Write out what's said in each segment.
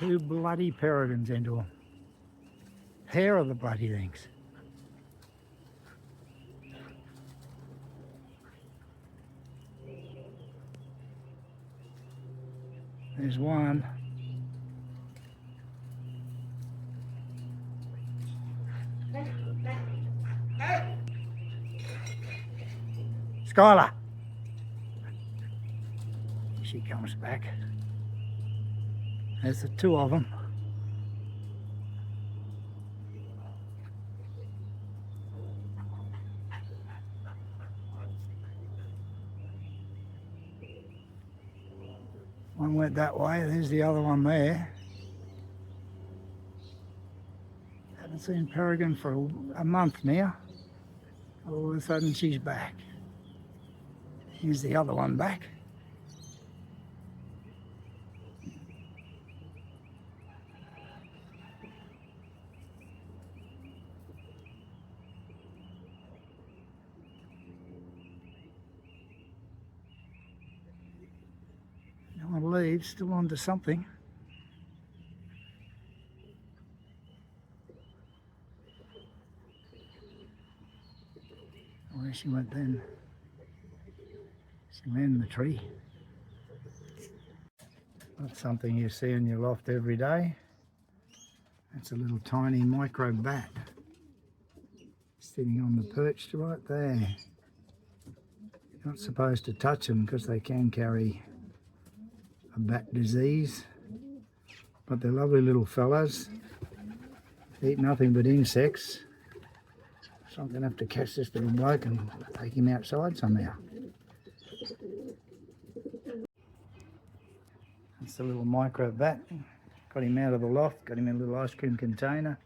2 bloody peregrines into them. Hair of the bloody things. There's one. Skylar! She comes back. There's the 2 of them. One went that way, there's the other one there. Haven't seen peregrine for a month now. All of a sudden she's back. Here's the other one back. Leaves still onto something. Where she went then? She went in the tree. That's something you see in your loft every day. That's a little tiny microbat sitting on the perch right there. You're not supposed to touch them because they can carry a bat disease, but they're lovely little fellows. Eat nothing but insects, so I'm going to have to catch this little bloke and take him outside somehow. That's the little microbat. Got him out of the loft, got him in a little ice cream container.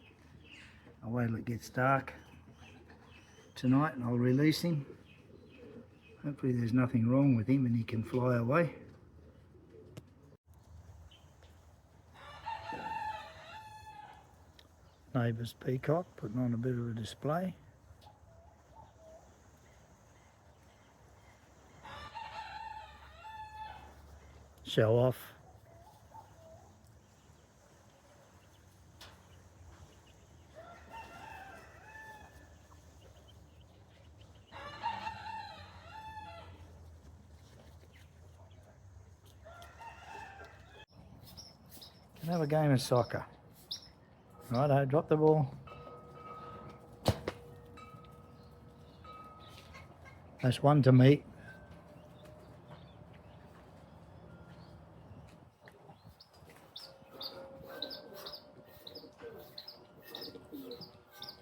I'll wait till it gets dark tonight and I'll release him. Hopefully there's nothing wrong with him and he can fly away. Neighbour's peacock putting on a bit of a display. Show off. Can have a game of soccer. Righto, drop the ball. That's one to me.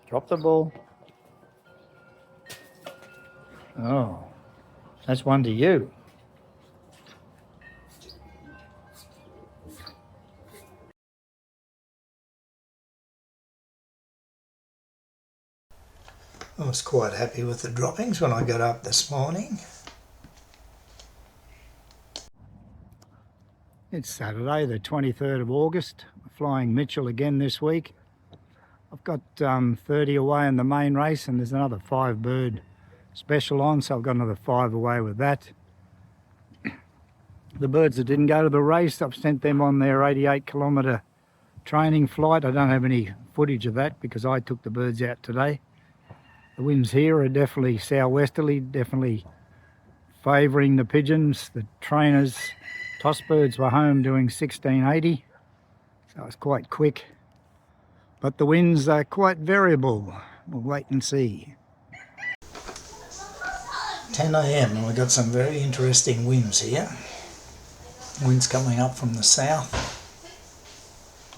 Drop the ball. Oh, that's one to you. I was quite happy with the droppings when I got up this morning. It's Saturday the 23rd of August. We're flying Mitchell again this week. I've got 30 away in the main race and there's another 5 bird special on, so I've got another 5 away with that. The birds that didn't go to the race, I've sent them on their 88 kilometre training flight. I don't have any footage of that because I took the birds out today. The winds here are definitely southwesterly, definitely favouring the pigeons. The trainers, toss birds were home doing 1680, so it's quite quick. But the winds are quite variable. We'll wait and see. 10 AM and we've got some very interesting winds here. Winds coming up from the south.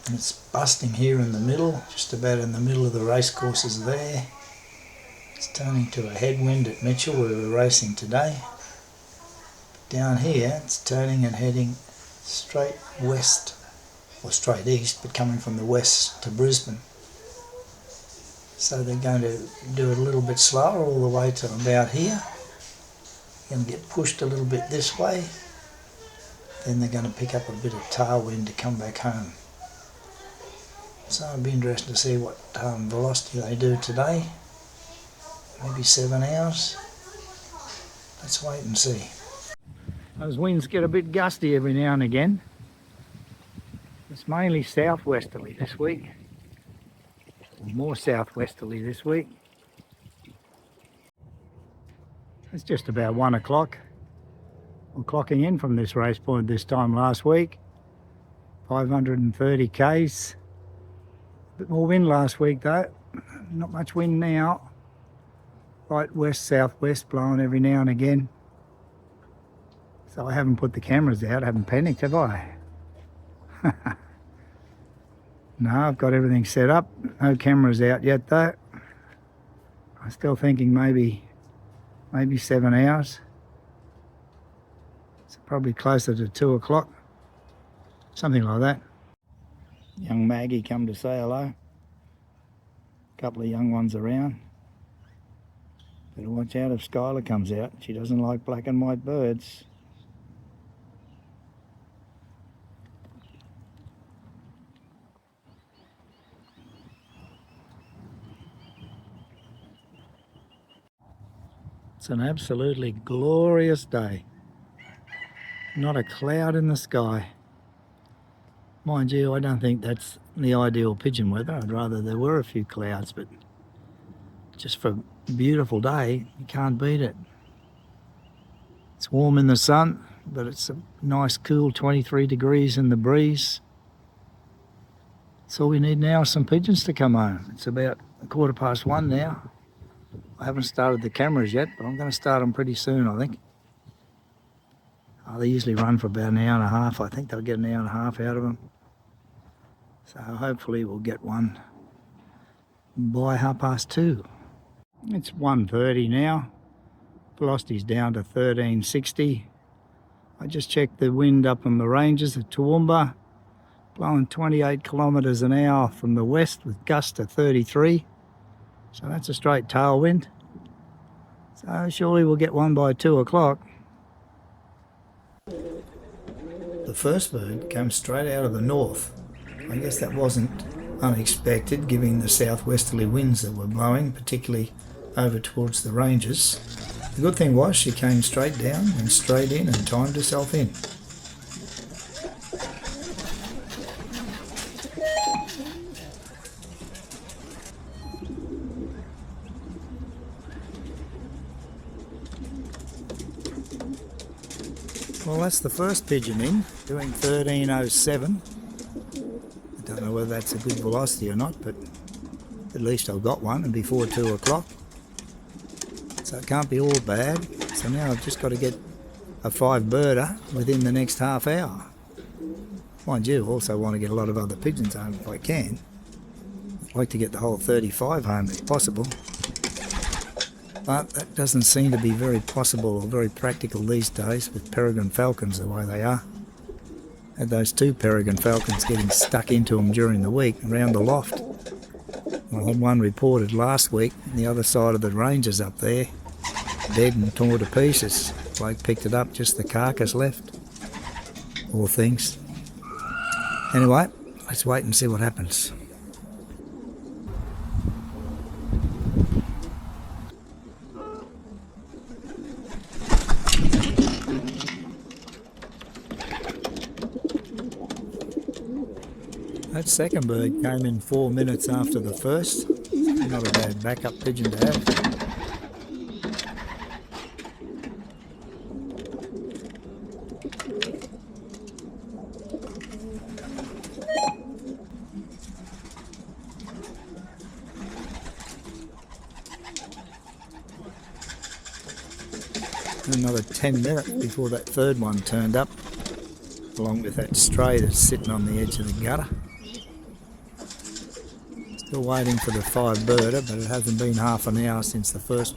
And it's busting here in the middle, just about in the middle of the race courses there. It's turning to a headwind at Mitchell where we're racing today. Down here it's turning and heading straight west, or straight east, but coming from the west to Brisbane. So they're going to do it a little bit slower all the way to about here. Going to get pushed a little bit this way. Then they're going to pick up a bit of tailwind to come back home. So it'll be interesting to see what velocity they do today. Maybe 7 hours. Let's wait and see. Those winds get a bit gusty every now and again. It's mainly southwesterly this week. More southwesterly this week. It's just about 1 o'clock. I'm clocking in from this race point this time last week. 530 k's. A bit more wind last week though. Not much wind now. Right west southwest blowing every now and again. So I haven't put the cameras out. I haven't panicked, have I? No, I've got everything set up. No cameras out yet though. I'm still thinking maybe 7 hours. It's probably closer to 2 o'clock. Something like that. Young Maggie come to say hello. A couple of young ones around. Better watch out if Skylar comes out. She doesn't like black and white birds. It's an absolutely glorious day. Not a cloud in the sky. Mind you, I don't think that's the ideal pigeon weather. I'd rather there were a few clouds, but just for a beautiful day, you can't beat it. It's warm in the sun, but it's a nice cool 23 degrees in the breeze. So all we need now is some pigeons to come home. It's about 1:15 now. I haven't started the cameras yet, but I'm going to start them pretty soon, I think. They usually run for about an hour and a half. I think they'll get an hour and a half out of them. So hopefully we'll get one by 2:30. It's 1:30 now. Velocity's down to 1360. I just checked the wind up on the ranges at Toowoomba. Blowing 28 kilometres an hour from the west with gusts to 33. So that's a straight tailwind. So surely we'll get one by 2 o'clock. The first bird came straight out of the north. I guess that wasn't unexpected given the southwesterly winds that were blowing, particularly over towards the ranges. The good thing was she came straight down and straight in and timed herself in. Well, that's the first pigeon in, doing 1307. I don't know whether that's a good velocity or not, but at least I've got one and before 2 o'clock. So it can't be all bad. So now I've just got to get a 5-birder within the next half hour. Mind you, I also want to get a lot of other pigeons home if I can. I'd like to get the whole 35 home if possible. But that doesn't seem to be very possible or very practical these days with peregrine falcons the way they are. Had those 2 peregrine falcons getting stuck into them during the week around the loft. I had one reported last week on the other side of the ranges up there, dead and torn to pieces. Bloke picked it up, just the carcass left. Poor things. Anyway, let's wait and see what happens. That second bird came in 4 minutes after the first. Not a bad backup pigeon to have. Another 10 minutes before that third one turned up, along with that stray that's sitting on the edge of the gutter. Still waiting for the 5-birder, but it hasn't been half an hour since the first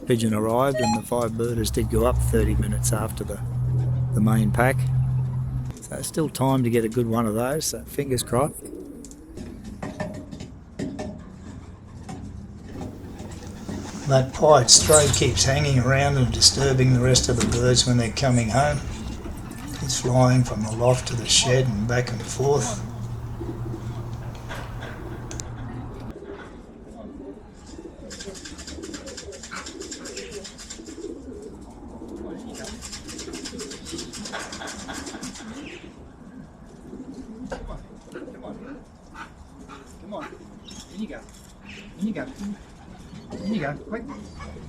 pigeon arrived, and the 5-birders did go up 30 minutes after the main pack. So it's still time to get a good one of those, so fingers crossed. That pied stray keeps hanging around and disturbing the rest of the birds when they're coming home. He's flying from the loft to the shed and back and forth. In you go. In you go. In you go. Quick.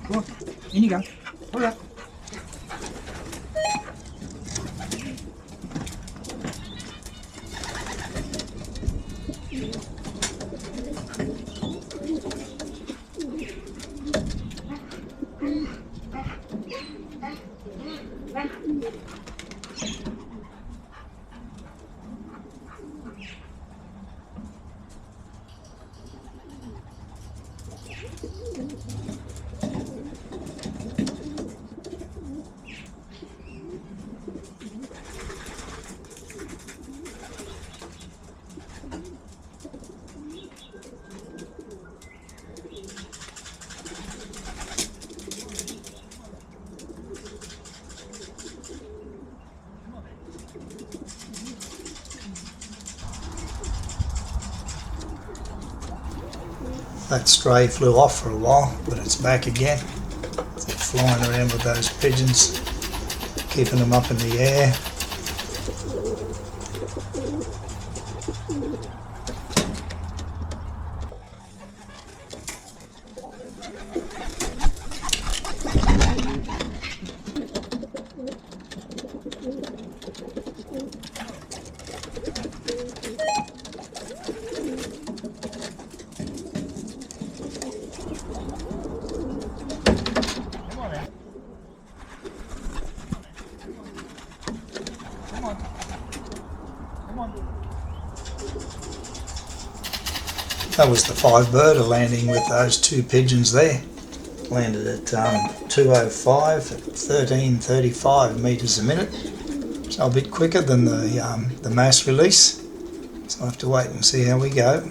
Go on. In you go. Hurry up. That stray flew off for a while, but it's back again. It's flying around with those pigeons, keeping them up in the air. That was the five-birder landing with those two pigeons there. Landed at 205 at 1335 metres a minute. So a bit quicker than the mass release. So I'll have to wait and see how we go.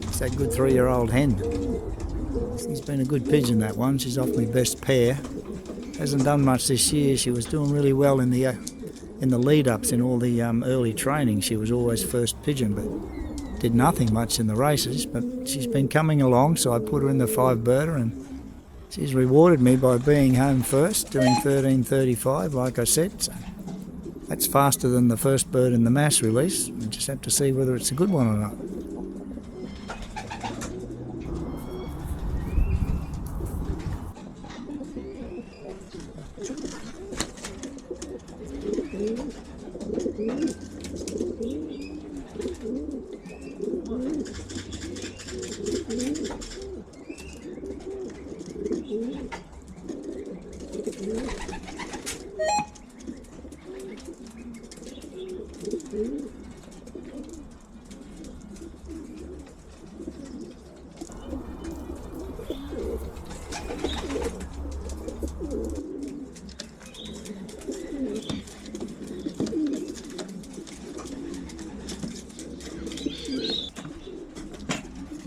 It's that good 3-year-old hen. She's been a good pigeon, that one. She's off my best pair. Hasn't done much this year. She was doing really well in the lead-ups in all the early training. She was always first pigeon, but did nothing much in the races. But she's been coming along, so I put her in the five-birder, and she's rewarded me by being home first, doing 13:35, like I said. So that's faster than the first bird in the mass release. We just have to see whether it's a good one or not.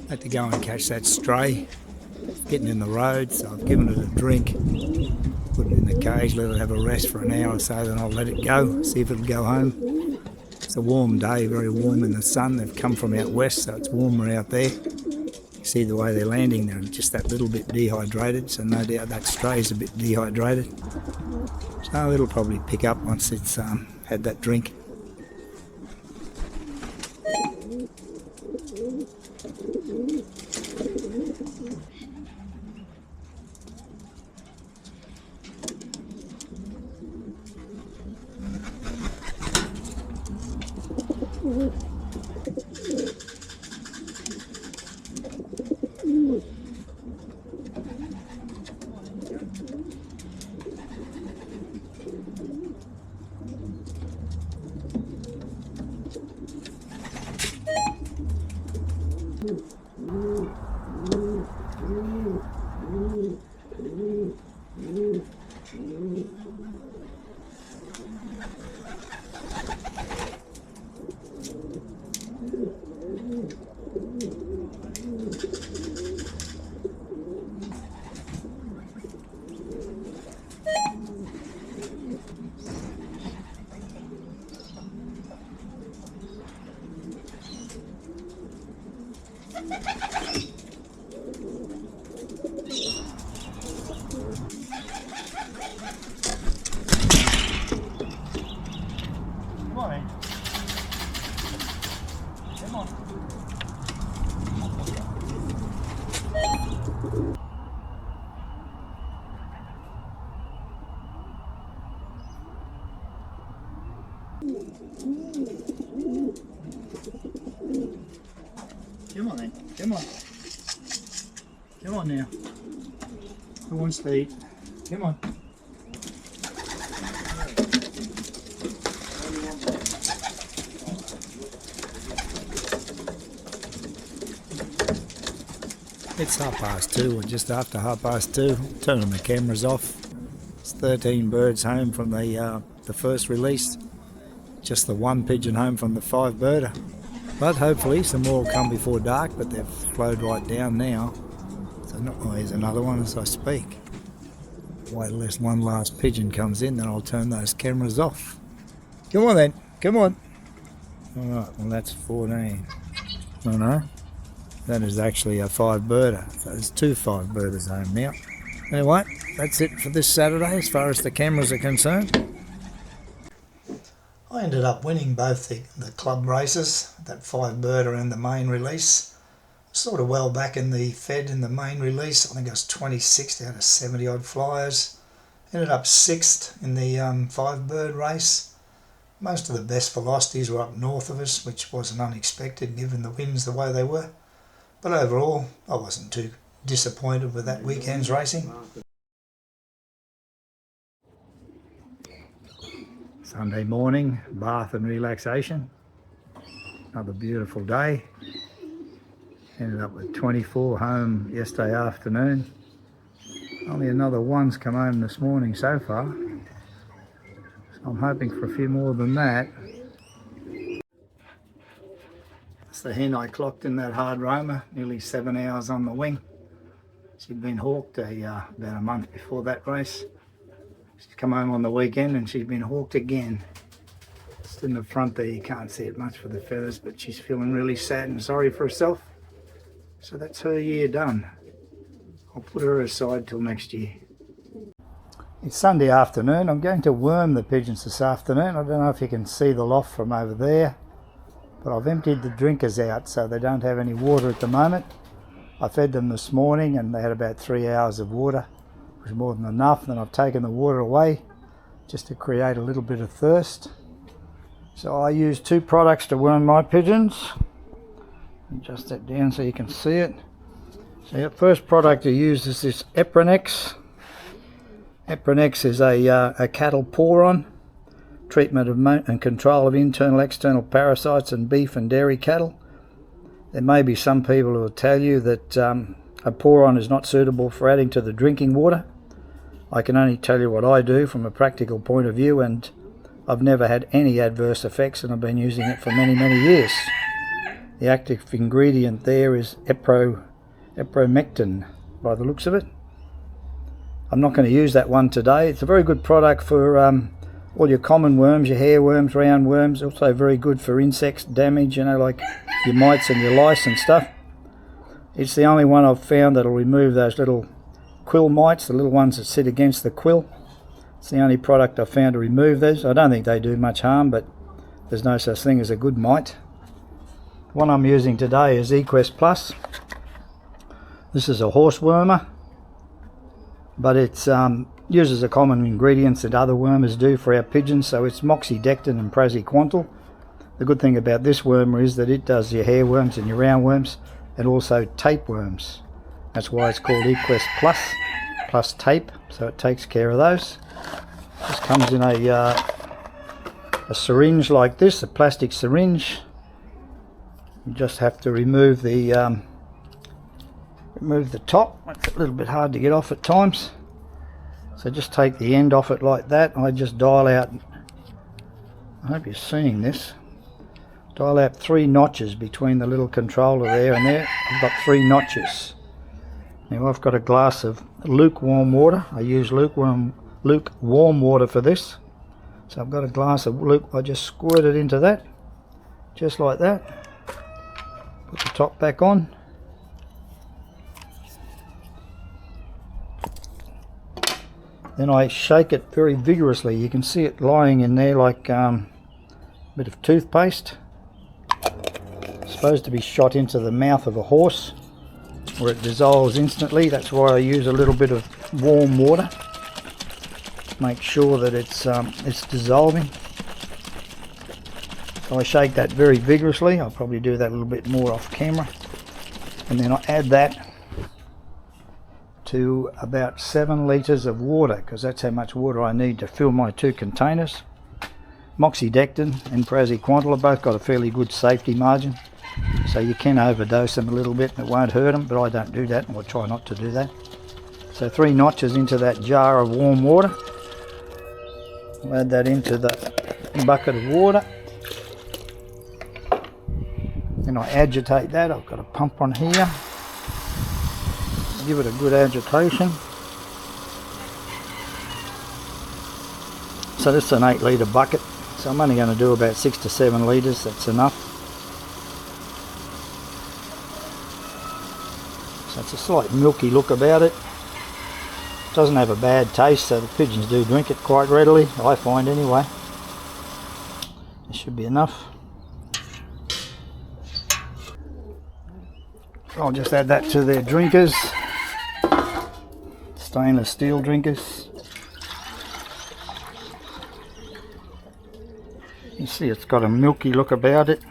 Had to go and catch that stray, getting in the road, so I've given it a drink, put it in the cage, let it have a rest for an hour or so, then I'll let it go, see if it'll go home. It's a warm day, very warm in the sun. They've come from out west, so it's warmer out there. You see the way they're landing, they're just that little bit dehydrated, so no doubt that stray's a bit dehydrated. So it'll probably pick up once it's had that drink. Come on then, come on. Come on now. Who wants to eat? Come on. It's 2:30, or just after 2:30. Turning the cameras off. It's 13 birds home from the first release. Just the one pigeon home from the 5-birder. But hopefully some more will come before dark, but they've flowed right down now. So here's another one as I speak. Wait till this one last pigeon comes in, then I'll turn those cameras off. Come on then, come on. Alright, well that's 14. No. That is actually a 5-birder. So there's 2 5-birders home now. Anyway, that's it for this Saturday as far as the cameras are concerned. I ended up winning both the club races, that 5-birder and the main release. Sort of well back in the fed in the main release. I think I was 26th out of 70 odd flyers. Ended up 6th in the 5-bird race. Most of the best velocities were up north of us, which wasn't unexpected given the winds the way they were. But overall, I wasn't too disappointed with that weekend's racing. Sunday morning, bath and relaxation. Another beautiful day. Ended up with 24 home yesterday afternoon. Only another one's come home this morning so far. So I'm hoping for a few more than that. That's the hen I clocked in that hard roamer, nearly 7 hours on the wing. She'd been hawked about a month before that race. She's come home on the weekend and she's been hawked again. Just in the front there, you can't see it much for the feathers, but she's feeling really sad and sorry for herself. So that's her year done. I'll put her aside till next year. It's Sunday afternoon. I'm going to worm the pigeons this afternoon. I don't know if you can see the loft from over there, but I've emptied the drinkers out so they don't have any water at the moment. I fed them this morning and they had about 3 hours of water, which was more than enough. Then I've taken the water away just to create a little bit of thirst. So I use 2 products to worm my pigeons. Adjust that down so you can see it. So the first product I use is this Epronex. Epronex is a cattle pour-on treatment of and control of internal external parasites in beef and dairy cattle. There may be some people who will tell you that a pour-on is not suitable for adding to the drinking water. I can only tell you what I do from a practical point of view, and I've never had any adverse effects, and I've been using it for many, many years. The active ingredient there is epromectin, by the looks of it. I'm not going to use that one today. It's a very good product for all your common worms, your hairworms, roundworms. Also very good for insects damage, you know, like your mites and your lice and stuff. It's the only one I've found that'll remove those little quill mites, the little ones that sit against the quill. It's the only product I've found to remove those. I don't think they do much harm, but there's no such thing as a good mite. The one I'm using today is Equest Plus. This is a horse wormer, but it uses the common ingredients that other wormers do for our pigeons, so it's moxidectin and praziquantel. The good thing about this wormer is that it does your hairworms and your roundworms and also tapeworms. That's why it's called Equest Plus, plus tape, so it takes care of those. This comes in a syringe like this, a plastic syringe. You just have to remove the top. It's a little bit hard to get off at times. So just take the end off it like that. I just dial out, I hope you're seeing this, dial out 3 notches between the little controller there and there. I've got 3 notches. Now I've got a glass of lukewarm water. I use lukewarm water for this. So I've got a glass of I just squirt it into that, just like that. Put the top back on. Then I shake it very vigorously. You can see it lying in there like a bit of toothpaste. It's supposed to be shot into the mouth of a horse where it dissolves instantly. That's why I use a little bit of warm water. Make sure that it's dissolving. So I shake that very vigorously. I'll probably do that a little bit more off camera. And then I add that to about 7 litres of water, because that's how much water I need to fill my 2 containers. Moxidectin and praziquantel have both got a fairly good safety margin, so you can overdose them a little bit and it won't hurt them, but I don't do that, and I'll try not to do that. So 3 notches into that jar of warm water. I'll add that into the bucket of water. Then I agitate that. I've got a pump on here. Give it a good agitation. So this is an 8 litre bucket, so I'm only going to do about 6 to 7 litres, that's enough. So it's a slight milky look about it. Doesn't have a bad taste, so the pigeons do drink it quite readily, I find anyway. This should be enough. I'll just add that to their drinkers. Stainless steel drinkers. You see it's got a milky look about it.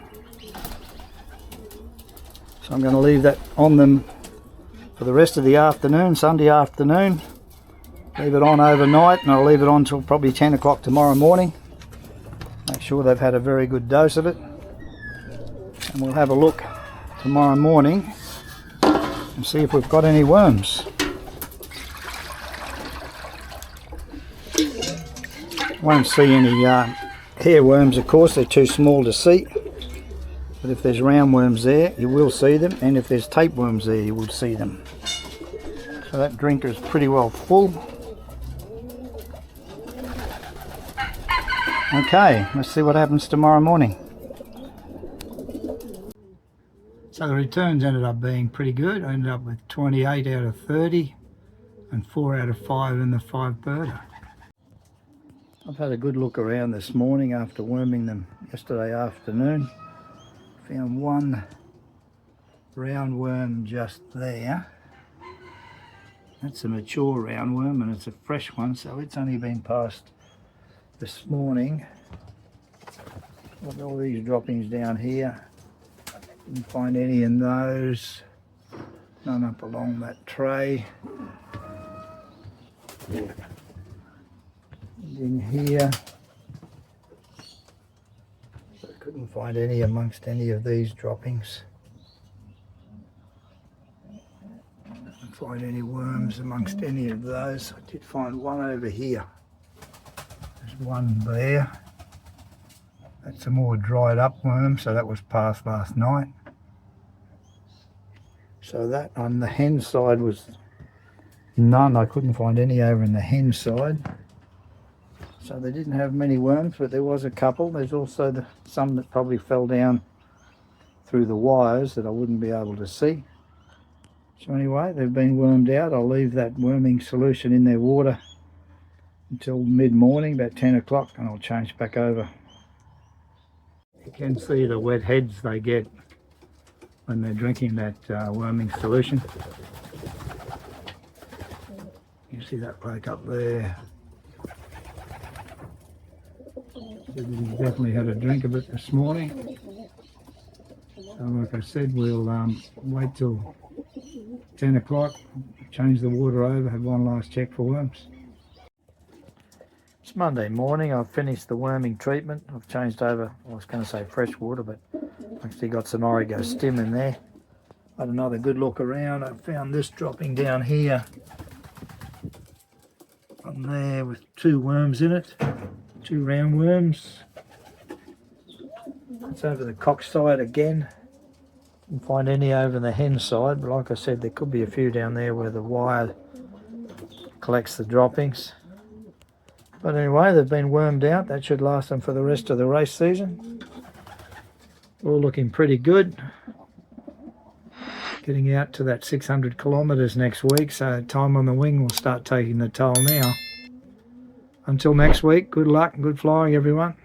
So I'm going to leave that on them for the rest of the afternoon, Sunday afternoon. Leave it on overnight, and I'll leave it on till probably 10 o'clock tomorrow morning. Make sure they've had a very good dose of it. And we'll have a look tomorrow morning and see if we've got any worms. Won't see any hair worms, of course, they're too small to see. But if there's roundworms there, you will see them, and if there's tapeworms there, you will see them. So that drinker is pretty well full. Okay, let's see what happens tomorrow morning. So the returns ended up being pretty good. I ended up with 28 out of 30 and 4 out of 5 in the 5-birder. I've had a good look around this morning after worming them yesterday afternoon. Found one roundworm just there. That's a mature roundworm and it's a fresh one, so it's only been passed this morning. Got all these droppings down here. Didn't find any in those. None up along that tray. In here. So I couldn't find any amongst any of these droppings. Didn't find any worms amongst any of those. I did find one over here. There's one there. That's a more dried up worm, so that was passed last night. So that on the hen side was none. I couldn't find any over in the hen side. So they didn't have many worms, but there was a couple. There's also some that probably fell down through the wires that I wouldn't be able to see. So anyway, they've been wormed out. I'll leave that worming solution in their water until mid-morning, about 10 o'clock, and I'll change back over. You can see the wet heads they get when they're drinking that worming solution. You see that bloke up there. He's definitely had a drink of it this morning. So like I said, we'll wait till 10 o'clock, change the water over, have one last check for worms. It's Monday morning. I've finished the worming treatment. I've changed over, I was going to say fresh water, but actually got some Origo stim in there. Had another good look around. I found this dropping down here on there with 2 worms in it, 2 roundworms. It's over the cock side again. Didn't find any over the hen side, but like I said, there could be a few down there where the wire collects the droppings. But anyway, they've been wormed out. That should last them for the rest of the race season. All looking pretty good. Getting out to that 600 kilometres next week, so time on the wing will start taking the toll now. Until next week, good luck and good flying everyone.